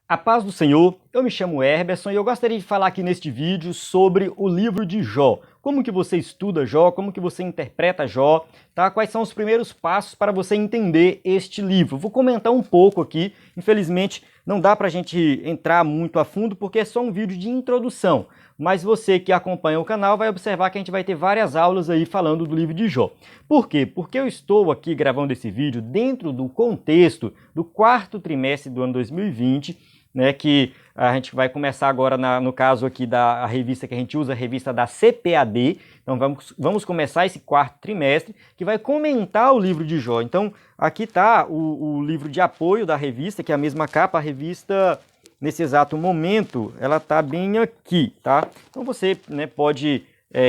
A paz do Senhor, eu me chamo Herberson e eu gostaria de falar aqui neste vídeo sobre o livro de Jó. Como que você estuda Jó, como que você interpreta Jó, tá? Quais são os primeiros passos para você entender este livro. Vou comentar um pouco aqui, infelizmente não dá pra gente entrar muito a fundo porque é só um vídeo de introdução. Mas você que acompanha o canal vai observar que a gente vai ter várias aulas aí falando do livro de Jó. Por quê? Porque eu estou aqui gravando esse vídeo dentro do contexto do quarto trimestre do ano 2020, né, que a gente vai começar agora, no caso aqui da revista que a gente usa, a revista da CPAD. Então vamos começar esse quarto trimestre, que vai comentar o livro de Jó. Então aqui está o livro de apoio da revista, que é a mesma capa, a revista, nesse exato momento, ela está bem aqui, tá? Então você, né, pode...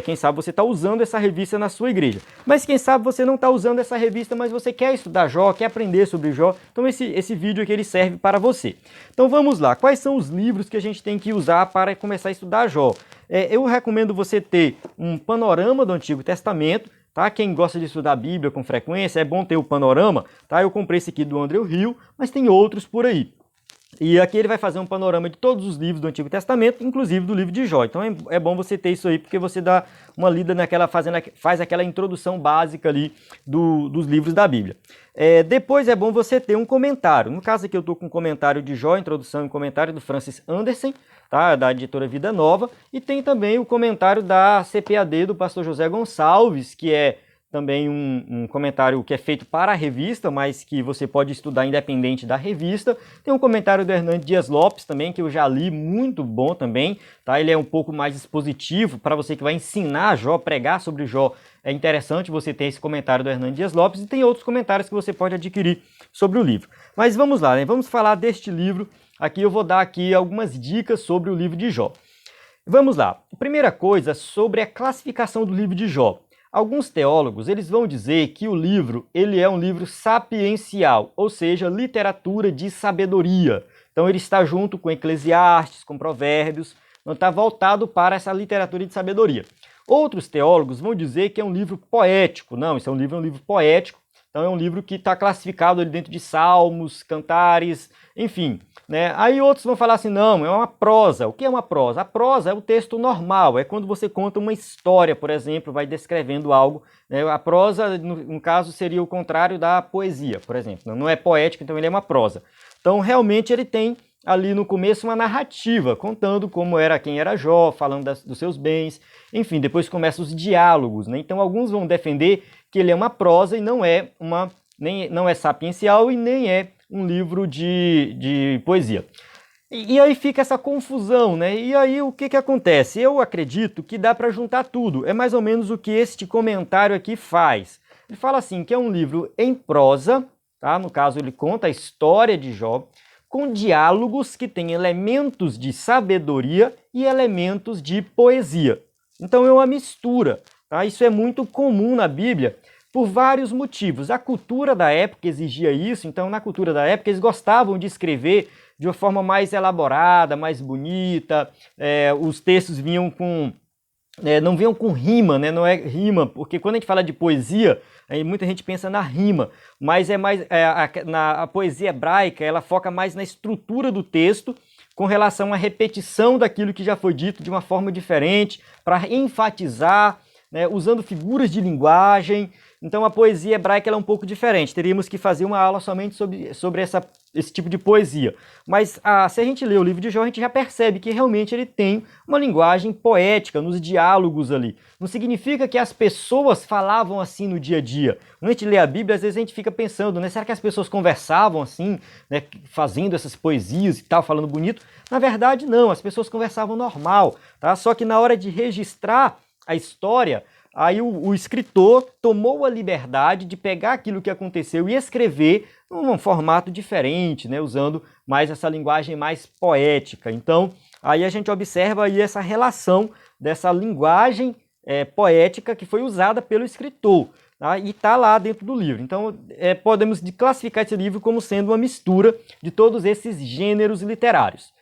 quem sabe você está usando essa revista na sua igreja. Mas quem sabe você não está usando essa revista, mas você quer estudar Jó, quer aprender sobre Jó. Então esse vídeo aqui ele serve para você. Então vamos lá. Quais são os livros que a gente tem que usar para começar a estudar Jó? Eu recomendo você ter um panorama do Antigo Testamento. Tá? Quem gosta de estudar a Bíblia com frequência, é bom ter o panorama. Tá? Eu comprei esse aqui do Andrew Hill, mas tem outros por aí. E aqui ele vai fazer um panorama de todos os livros do Antigo Testamento, inclusive do livro de Jó. Então é bom você ter isso aí, porque você dá uma lida naquela, faz aquela introdução básica ali dos livros da Bíblia. Depois é bom você ter um comentário. No caso aqui eu estou com um comentário de Jó, introdução e comentário do Francis Anderson, tá? Da editora Vida Nova. E tem também o comentário da CPAD do pastor José Gonçalves, que é também um comentário que é feito para a revista, mas que você pode estudar independente da revista. Tem um comentário do Hernandes Dias Lopes também, que eu já li, muito bom também, tá? Ele é um pouco mais expositivo, para você que vai ensinar Jó, pregar sobre Jó, é interessante você ter esse comentário do Hernandes Dias Lopes, e tem outros comentários que você pode adquirir sobre o livro. Mas vamos lá, né? Vamos falar deste livro. Aqui eu vou dar aqui algumas dicas sobre o livro de Jó. Vamos lá. Primeira coisa, sobre a classificação do livro de Jó. Alguns teólogos eles vão dizer que o livro ele é um livro sapiencial, ou seja, literatura de sabedoria. Então ele está junto com Eclesiastes, com Provérbios, não está voltado para essa literatura de sabedoria. Outros teólogos vão dizer que é um livro poético. Não, isso é um livro poético. Então é um livro que está classificado ali dentro de salmos, cantares, enfim. Né? Aí outros vão falar assim, não, é uma prosa. O que é uma prosa? A prosa é o texto normal, é quando você conta uma história, por exemplo, vai descrevendo algo. Né? A prosa, no caso, seria o contrário da poesia, por exemplo. Não é poético, então ele é uma prosa. Então realmente ele tem ali no começo uma narrativa, contando como era, quem era Jó, falando dos seus bens, enfim, depois começam os diálogos. Né? Então alguns vão defender que ele é uma prosa e não é sapiencial e nem é um livro de poesia. E aí fica essa confusão, né? E aí o que acontece? Eu acredito que dá para juntar tudo. É mais ou menos o que este comentário aqui faz. Ele fala assim, que é um livro em prosa, tá? No caso ele conta a história de Jó, com diálogos que têm elementos de sabedoria e elementos de poesia. Então é uma mistura, tá? Isso é muito comum na Bíblia, por vários motivos. A cultura da época exigia isso, então na cultura da época eles gostavam de escrever de uma forma mais elaborada, mais bonita, os textos vinham com... não vinham com rima, né? Não é rima, porque quando a gente fala de poesia, aí muita gente pensa na rima, mas é mais a poesia hebraica, ela foca mais na estrutura do texto, com relação à repetição daquilo que já foi dito de uma forma diferente, para enfatizar, né? Usando figuras de linguagem. Então a poesia hebraica ela é um pouco diferente, teríamos que fazer uma aula somente sobre esse tipo de poesia. Mas se a gente lê o livro de Jó, a gente já percebe que realmente ele tem uma linguagem poética nos diálogos ali. Não significa que as pessoas falavam assim no dia a dia. Quando a gente lê a Bíblia, às vezes a gente fica pensando, né, será que as pessoas conversavam assim, né, fazendo essas poesias e tal, falando bonito? Na verdade não, as pessoas conversavam normal, tá? Só que na hora de registrar a história, aí o escritor tomou a liberdade de pegar aquilo que aconteceu e escrever num formato diferente, né, usando mais essa linguagem mais poética. Então, aí a gente observa aí essa relação dessa linguagem poética que foi usada pelo escritor, tá? E está lá dentro do livro. Então, podemos classificar esse livro como sendo uma mistura de todos esses gêneros literários.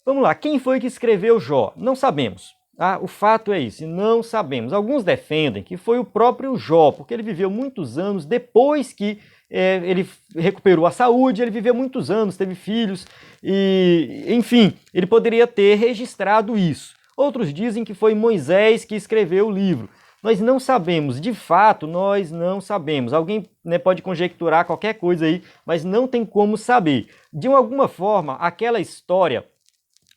Vamos lá, quem foi que escreveu Jó? Não sabemos. O fato é isso, não sabemos. Alguns defendem que foi o próprio Jó, porque ele viveu muitos anos depois que ele recuperou a saúde, ele viveu muitos anos, teve filhos, e enfim, ele poderia ter registrado isso. Outros dizem que foi Moisés que escreveu o livro. Nós não sabemos, de fato, nós não sabemos. Alguém, né, pode conjecturar qualquer coisa aí, mas não tem como saber. De alguma forma, aquela história,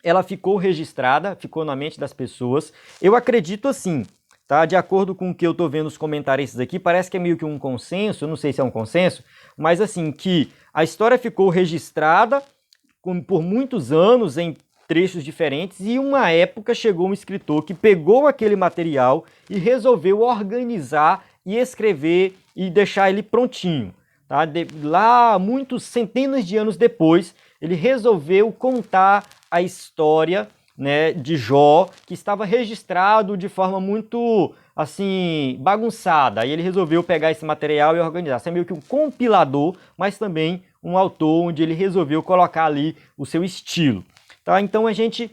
ela ficou registrada, ficou na mente das pessoas. Eu acredito assim, tá? De acordo com o que eu estou vendo os comentaristas aqui, parece que é meio que um consenso, eu não sei se é um consenso, mas assim, que a história ficou registrada por muitos anos em trechos diferentes, e uma época chegou um escritor que pegou aquele material e resolveu organizar e escrever e deixar ele prontinho. Tá? Lá, muitos centenas de anos depois, ele resolveu contar a história, né, de Jó, que estava registrado de forma muito assim bagunçada. Aí ele resolveu pegar esse material e organizar. Isso é meio que um compilador, mas também um autor onde ele resolveu colocar ali o seu estilo. Tá? Então a gente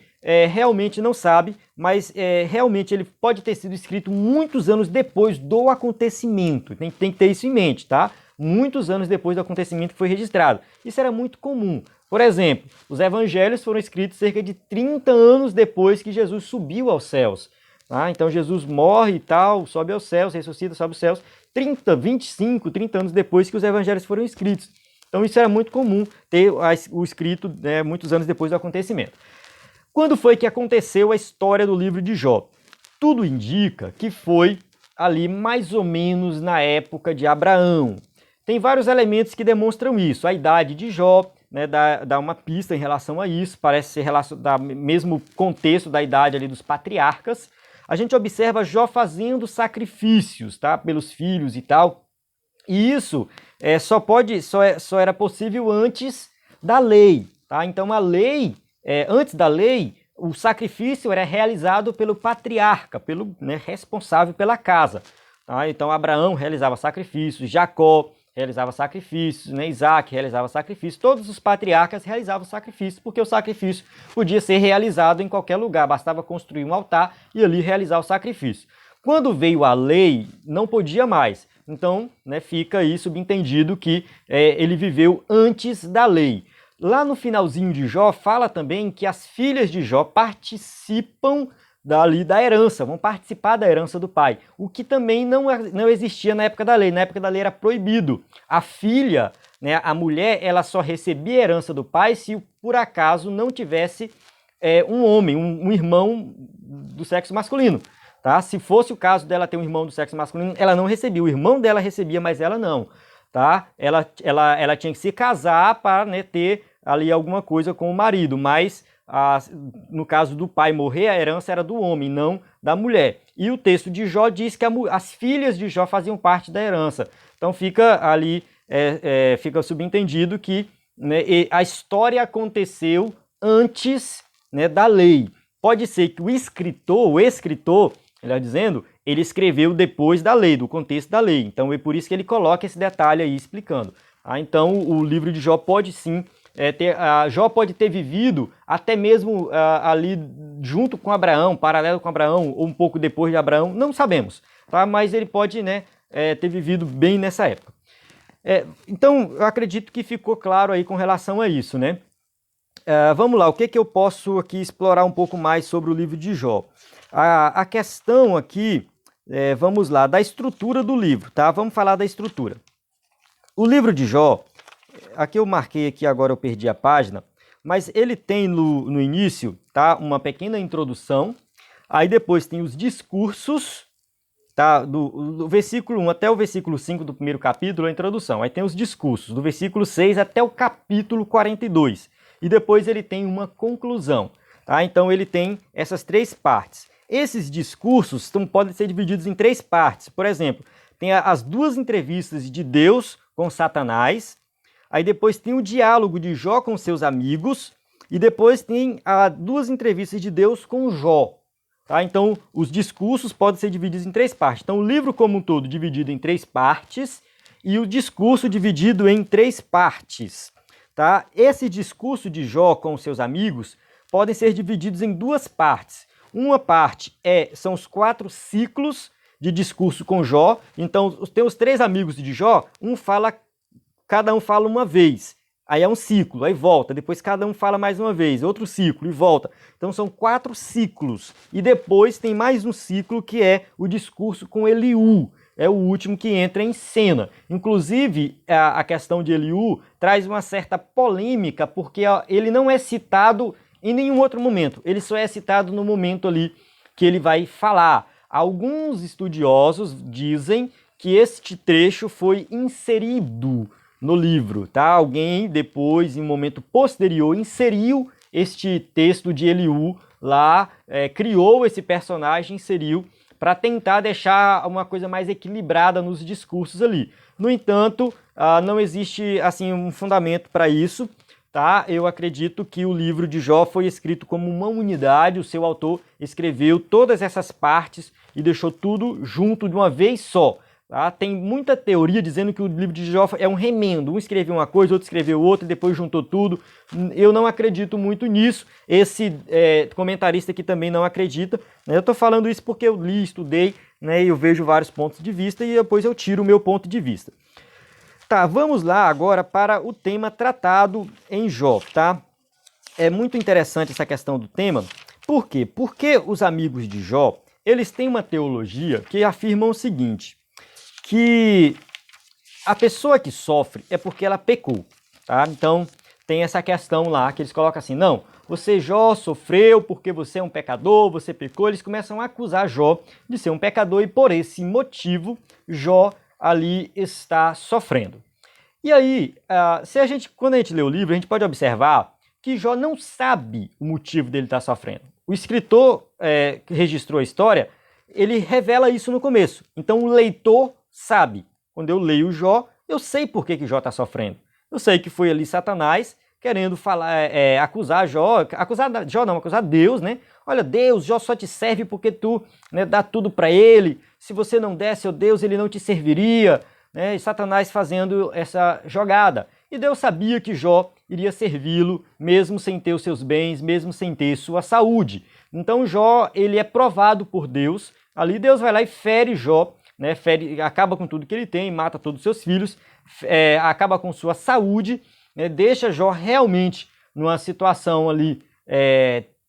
realmente não sabe, mas realmente ele pode ter sido escrito muitos anos depois do acontecimento. Tem que ter isso em mente, tá? Muitos anos depois do acontecimento que foi registrado. Isso era muito comum. Por exemplo, os evangelhos foram escritos cerca de 30 anos depois que Jesus subiu aos céus. Tá? Então Jesus morre e tal, sobe aos céus, ressuscita, sobe aos céus, 25, 30 anos depois que os evangelhos foram escritos. Então isso era muito comum, ter o escrito, né, muitos anos depois do acontecimento. Quando foi que aconteceu a história do livro de Jó? Tudo indica que foi ali mais ou menos na época de Abraão. Tem vários elementos que demonstram isso. A idade de Jó, né, dá uma pista em relação a isso, parece ser mesmo contexto da idade ali dos patriarcas. A gente observa Jó fazendo sacrifícios, tá, pelos filhos e tal. E isso só era possível antes da lei. Tá? Então a lei, antes da lei, o sacrifício era realizado pelo patriarca, pelo, né, responsável pela casa. Tá? Então Abraão realizava sacrifícios, Jacó realizava sacrifícios, né? Isaac realizava sacrifícios, todos os patriarcas realizavam sacrifícios, porque o sacrifício podia ser realizado em qualquer lugar, bastava construir um altar e ali realizar o sacrifício. Quando veio a lei, não podia mais. Então, né, fica aí subentendido que ele viveu antes da lei. Lá no finalzinho de Jó, fala também que as filhas de Jó participam da herança, vão participar da herança do pai, o que também não existia na época da lei. Na época da lei era proibido. A filha, né, a mulher, ela só recebia a herança do pai se por acaso não tivesse um homem, um irmão do sexo masculino. Tá? Se fosse o caso dela ter um irmão do sexo masculino, ela não recebia. O irmão dela recebia, mas ela não. Tá? Ela tinha que se casar para, né, ter ali alguma coisa com o marido, mas no caso do pai morrer, a herança era do homem, não da mulher. E o texto de Jó diz que as filhas de Jó faziam parte da herança. Então fica ali, fica subentendido que, né, a história aconteceu antes, né, da lei. Pode ser que o escritor, melhor dizendo, ele escreveu depois da lei, do contexto da lei. Então é por isso que ele coloca esse detalhe aí explicando. Então o livro de Jó pode sim Jó pode ter vivido até mesmo ali junto com Abraão, paralelo com Abraão, ou um pouco depois de Abraão, não sabemos, tá? Mas ele pode, né, ter vivido bem nessa época. Então, eu acredito que ficou claro aí com relação a isso, né? Vamos lá, o que eu posso aqui explorar um pouco mais sobre o livro de Jó? A questão aqui, vamos lá, da estrutura do livro, tá? Vamos falar da estrutura. O livro de Jó, aqui eu marquei aqui, agora eu perdi a página, mas ele tem no início, tá, uma pequena introdução, aí depois tem os discursos, tá, do versículo 1 até o versículo 5 do primeiro capítulo, a introdução, aí tem os discursos, do versículo 6 até o capítulo 42, e depois ele tem uma conclusão, tá? Então ele tem essas três partes. Esses discursos podem ser divididos em três partes. Por exemplo, tem as duas entrevistas de Deus com Satanás, aí depois tem o diálogo de Jó com seus amigos, e depois tem duas entrevistas de Deus com Jó. Tá? Então, os discursos podem ser divididos em três partes. Então, o livro como um todo dividido em três partes, e o discurso dividido em três partes. Tá? Esse discurso de Jó com seus amigos podem ser divididos em duas partes. Uma parte são os 4 ciclos de discurso com Jó. Então, tem os 3 amigos de Jó, um fala cada um fala uma vez. Aí é um ciclo, aí volta. Depois cada um fala mais uma vez, outro ciclo e volta. Então são 4 ciclos. E depois tem mais um ciclo que é o discurso com Eliú. É o último que entra em cena. Inclusive, a questão de Eliú traz uma certa polêmica, porque ele não é citado em nenhum outro momento. Ele só é citado no momento ali que ele vai falar. Alguns estudiosos dizem que este trecho foi inserido no livro, tá? Alguém depois, em um momento posterior, inseriu este texto de Eliú lá, criou esse personagem, inseriu para tentar deixar uma coisa mais equilibrada nos discursos ali. No entanto, não existe assim um fundamento para isso, tá? Eu acredito que o livro de Jó foi escrito como uma unidade, o seu autor escreveu todas essas partes e deixou tudo junto de uma vez só. Tá? Tem muita teoria dizendo que o livro de Jó é um remendo. Um escreveu uma coisa, outro escreveu outra, e depois juntou tudo. Eu não acredito muito nisso. Esse comentarista aqui também não acredita. Né? Eu estou falando isso porque eu li, estudei, né, e eu vejo vários pontos de vista e depois eu tiro o meu ponto de vista. Tá, vamos lá agora para o tema tratado em Jó, tá? É muito interessante essa questão do tema. Por quê? Porque os amigos de Jó, eles têm uma teologia que afirma o seguinte, que a pessoa que sofre é porque ela pecou, tá? Então, tem essa questão lá que eles colocam assim, não, você, Jó, sofreu porque você é um pecador, você pecou. Eles começam a acusar Jó de ser um pecador e por esse motivo, Jó ali está sofrendo. E aí, quando a gente lê o livro, a gente pode observar que Jó não sabe o motivo dele estar sofrendo. O escritor que registrou a história, ele revela isso no começo. Então o leitor sabe. Quando eu leio Jó, eu sei por que Jó está sofrendo. Eu sei que foi ali Satanás querendo acusar Jó, acusar Deus, né? Olha, Deus, Jó só te serve porque tu, né, dá tudo para ele. Se você não desse ao Deus, ele não te serviria. Né? E Satanás fazendo essa jogada. E Deus sabia que Jó iria servi-lo, mesmo sem ter os seus bens, mesmo sem ter sua saúde. Então Jó, ele é provado por Deus. Ali Deus vai lá e fere Jó, né? Acaba com tudo que ele tem, mata todos os seus filhos, acaba com sua saúde, né? Deixa Jó realmente numa situação ali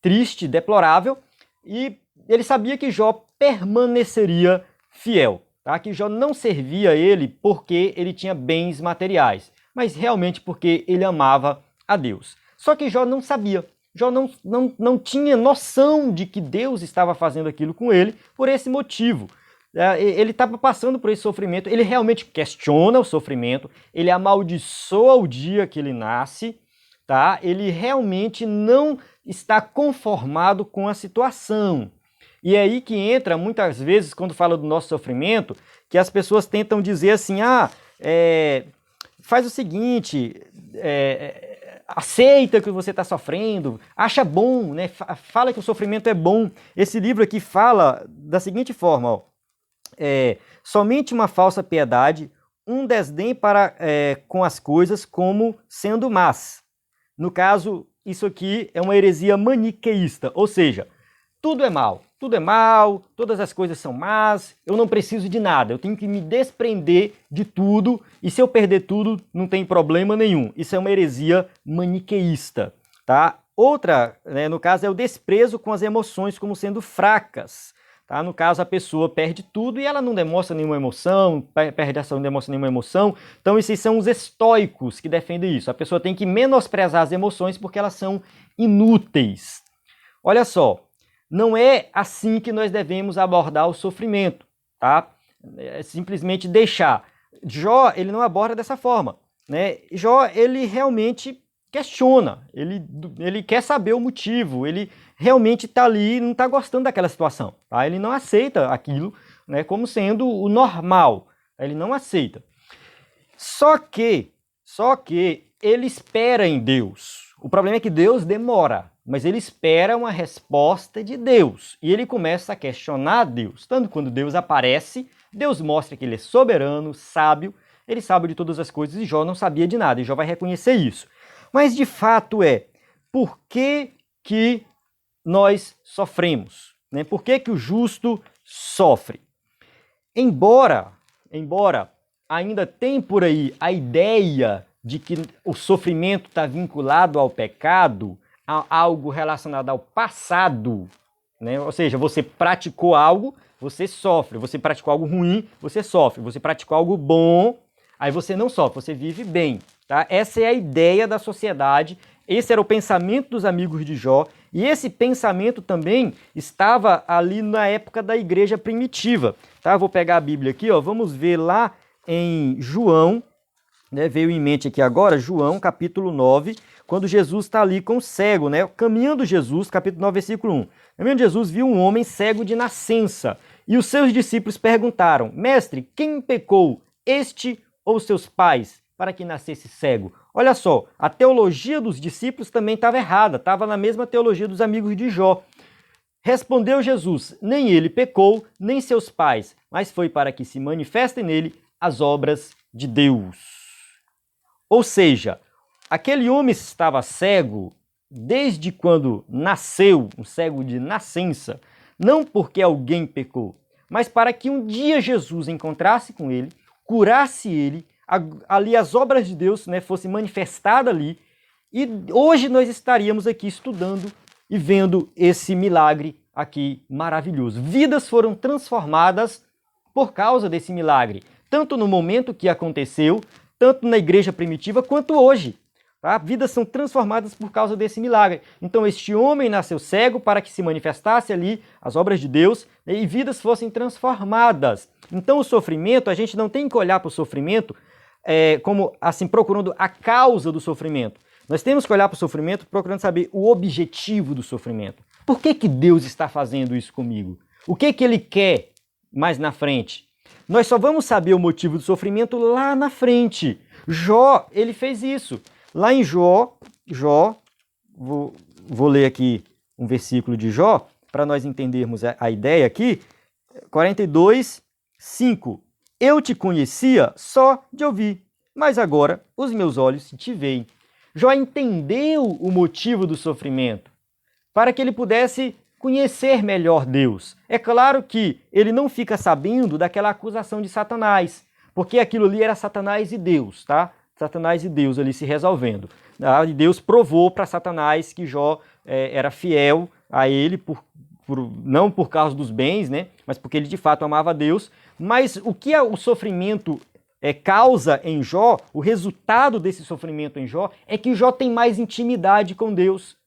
triste, deplorável, e ele sabia que Jó permaneceria fiel, tá? Que Jó não servia a ele porque ele tinha bens materiais, mas realmente porque ele amava a Deus. Só que Jó não sabia. Jó não tinha noção de que Deus estava fazendo aquilo com ele por esse motivo. Ele estava passando por esse sofrimento, ele realmente questiona o sofrimento, ele amaldiçoa o dia que ele nasce, tá? Ele realmente não está conformado com a situação. E é aí que entra, muitas vezes, quando fala do nosso sofrimento, que as pessoas tentam dizer assim, faz o seguinte, aceita que você está sofrendo, acha bom, né? Fala que o sofrimento é bom. Esse livro aqui fala da seguinte forma, ó, somente uma falsa piedade, um desdém para com as coisas como sendo más. No caso, isso aqui é uma heresia maniqueísta, ou seja, tudo é mal, todas as coisas são más, eu não preciso de nada, eu tenho que me desprender de tudo, e se eu perder tudo, não tem problema nenhum. Isso é uma heresia maniqueísta, tá? Outra, né, no caso, é o desprezo com as emoções como sendo fracas. Tá? No caso, a pessoa perde tudo e ela não demonstra nenhuma emoção, perde ação, não demonstra nenhuma emoção. Então, esses são os estoicos que defendem isso. A pessoa tem que menosprezar as emoções porque elas são inúteis. Olha só, não é assim que nós devemos abordar o sofrimento, tá? É simplesmente deixar. Jó, ele não aborda dessa forma, né? Jó, ele realmente questiona, ele quer saber o motivo, ele realmente está ali, não está gostando daquela situação, tá? Ele não aceita aquilo, né, como sendo o normal, ele não aceita. Só que ele espera em Deus. O problema é que Deus demora, mas ele espera uma resposta de Deus. E ele começa a questionar Deus. Tanto quando Deus aparece, Deus mostra que ele é soberano, sábio, ele sabe de todas as coisas e Jó não sabia de nada, e Jó vai reconhecer isso. Mas de fato por que nós sofremos? Né? Por que o justo sofre? Embora ainda tem por aí a ideia de que o sofrimento está vinculado ao pecado, a algo relacionado ao passado, né? Ou seja, você praticou algo, você sofre. Você praticou algo ruim, você sofre. Você praticou algo bom, aí você não sofre, você vive bem. Tá? Essa é a ideia da sociedade, esse era o pensamento dos amigos de Jó, e esse pensamento também estava ali na época da igreja primitiva. Tá? Vou pegar a Bíblia aqui, ó, vamos ver lá em João, né, veio em mente aqui agora, João capítulo 9, quando Jesus está ali com o cego, né? Caminhando Jesus, capítulo 9, versículo 1. Caminhando Jesus viu um homem cego de nascença, e os seus discípulos perguntaram: Mestre, quem pecou, este ou seus pais, para que nascesse cego? Olha só, a teologia dos discípulos também estava errada, estava na mesma teologia dos amigos de Jó. Respondeu Jesus: nem ele pecou, nem seus pais, mas foi para que se manifestem nele as obras de Deus. Ou seja, aquele homem estava cego desde quando nasceu, um cego de nascença, não porque alguém pecou, mas para que um dia Jesus encontrasse com ele, curasse ele, ali as obras de Deus, né, fossem manifestadas ali, e hoje nós estaríamos aqui estudando e vendo esse milagre aqui maravilhoso. Vidas foram transformadas por causa desse milagre, tanto no momento que aconteceu, tanto na igreja primitiva quanto hoje. Tá? Vidas são transformadas por causa desse milagre. Então este homem nasceu cego para que se manifestasse ali as obras de Deus, né, e vidas fossem transformadas. Então o sofrimento, a gente não tem que olhar para o sofrimento como assim procurando a causa do sofrimento. Nós temos que olhar para o sofrimento procurando saber o objetivo do sofrimento. Por que Deus está fazendo isso comigo? O que Ele quer mais na frente? Nós só vamos saber o motivo do sofrimento lá na frente. Jó, ele fez isso. Lá em Jó, vou ler aqui um versículo de Jó, para nós entendermos a ideia aqui, 42, 5. Eu te conhecia só de ouvir, mas agora os meus olhos te veem. Jó entendeu o motivo do sofrimento, para que ele pudesse conhecer melhor Deus. É claro que ele não fica sabendo daquela acusação de Satanás, porque aquilo ali era Satanás e Deus, tá? Satanás e Deus ali se resolvendo. Tá? E Deus provou para Satanás que Jó era fiel a ele, não por causa dos bens, né? Mas porque ele de fato amava Deus. Mas o que o sofrimento causa em Jó, o resultado desse sofrimento em Jó, é que Jó tem mais intimidade com Deus.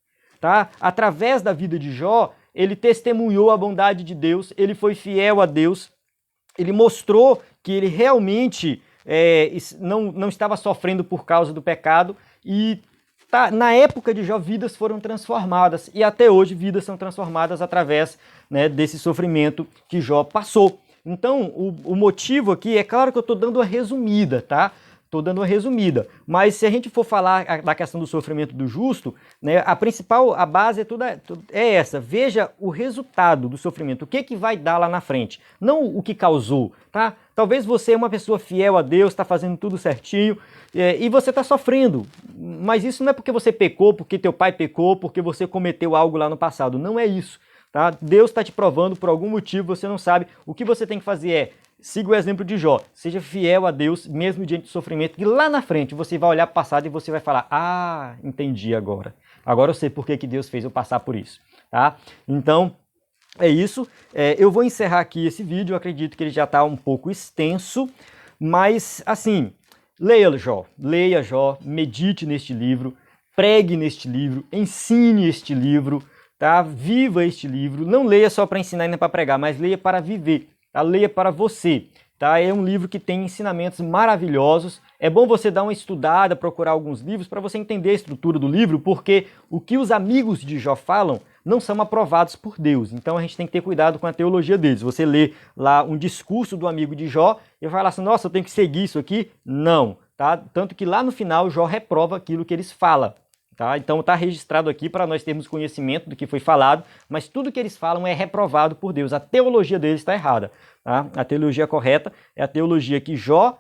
Tá? Através da vida de Jó, ele testemunhou a bondade de Deus, ele foi fiel a Deus, ele mostrou que ele realmente não estava sofrendo por causa do pecado, e na época de Jó, vidas foram transformadas, e até hoje vidas são transformadas através, né, desse sofrimento que Jó passou. Então, o motivo aqui, é claro que eu estou dando uma resumida, tá? Estou dando uma resumida, mas se a gente for falar da questão do sofrimento do justo, né, a base é essa. Veja o resultado do sofrimento, o que vai dar lá na frente, não o que causou, tá? Talvez você é uma pessoa fiel a Deus, está fazendo tudo certinho, e você está sofrendo, mas isso não é porque você pecou, porque teu pai pecou, porque você cometeu algo lá no passado, não é isso, tá? Deus está te provando por algum motivo, você não sabe, o que você tem que fazer siga o exemplo de Jó, seja fiel a Deus, mesmo diante do sofrimento, que lá na frente você vai olhar para o passado e você vai falar: ah, entendi agora. Agora eu sei por que Deus fez eu passar por isso. Tá? Então, é isso. Eu vou encerrar aqui esse vídeo, eu acredito que ele já está um pouco extenso, mas, assim, leia Jó, medite neste livro, pregue neste livro, ensine este livro, tá? Viva este livro. Não leia só para ensinar e nem para pregar, mas leia para viver. A leia para você, tá? É um livro que tem ensinamentos maravilhosos. É bom você dar uma estudada, procurar alguns livros para você entender a estrutura do livro, porque o que os amigos de Jó falam não são aprovados por Deus. Então a gente tem que ter cuidado com a teologia deles. Você lê lá um discurso do amigo de Jó e vai falar assim: nossa, eu tenho que seguir isso aqui? Não, tá? Tanto que lá no final Jó reprova aquilo que eles falam. Tá? Então está registrado aqui para nós termos conhecimento do que foi falado, mas tudo que eles falam é reprovado por Deus. A teologia deles está errada. Tá? A teologia correta é a teologia que Jó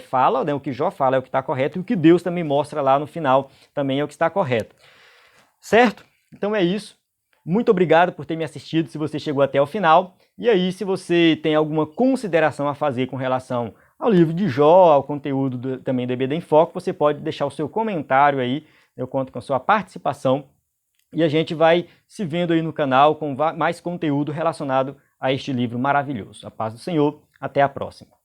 fala, né? O que Jó fala é o que está correto, e o que Deus também mostra lá no final também é o que está correto. Certo? Então é isso. Muito obrigado por ter me assistido, se você chegou até o final. E aí, se você tem alguma consideração a fazer com relação ao livro de Jó, ao conteúdo também do EBD em Foco, você pode deixar o seu comentário aí, eu conto com a sua participação e a gente vai se vendo aí no canal com mais conteúdo relacionado a este livro maravilhoso. A paz do Senhor, até a próxima.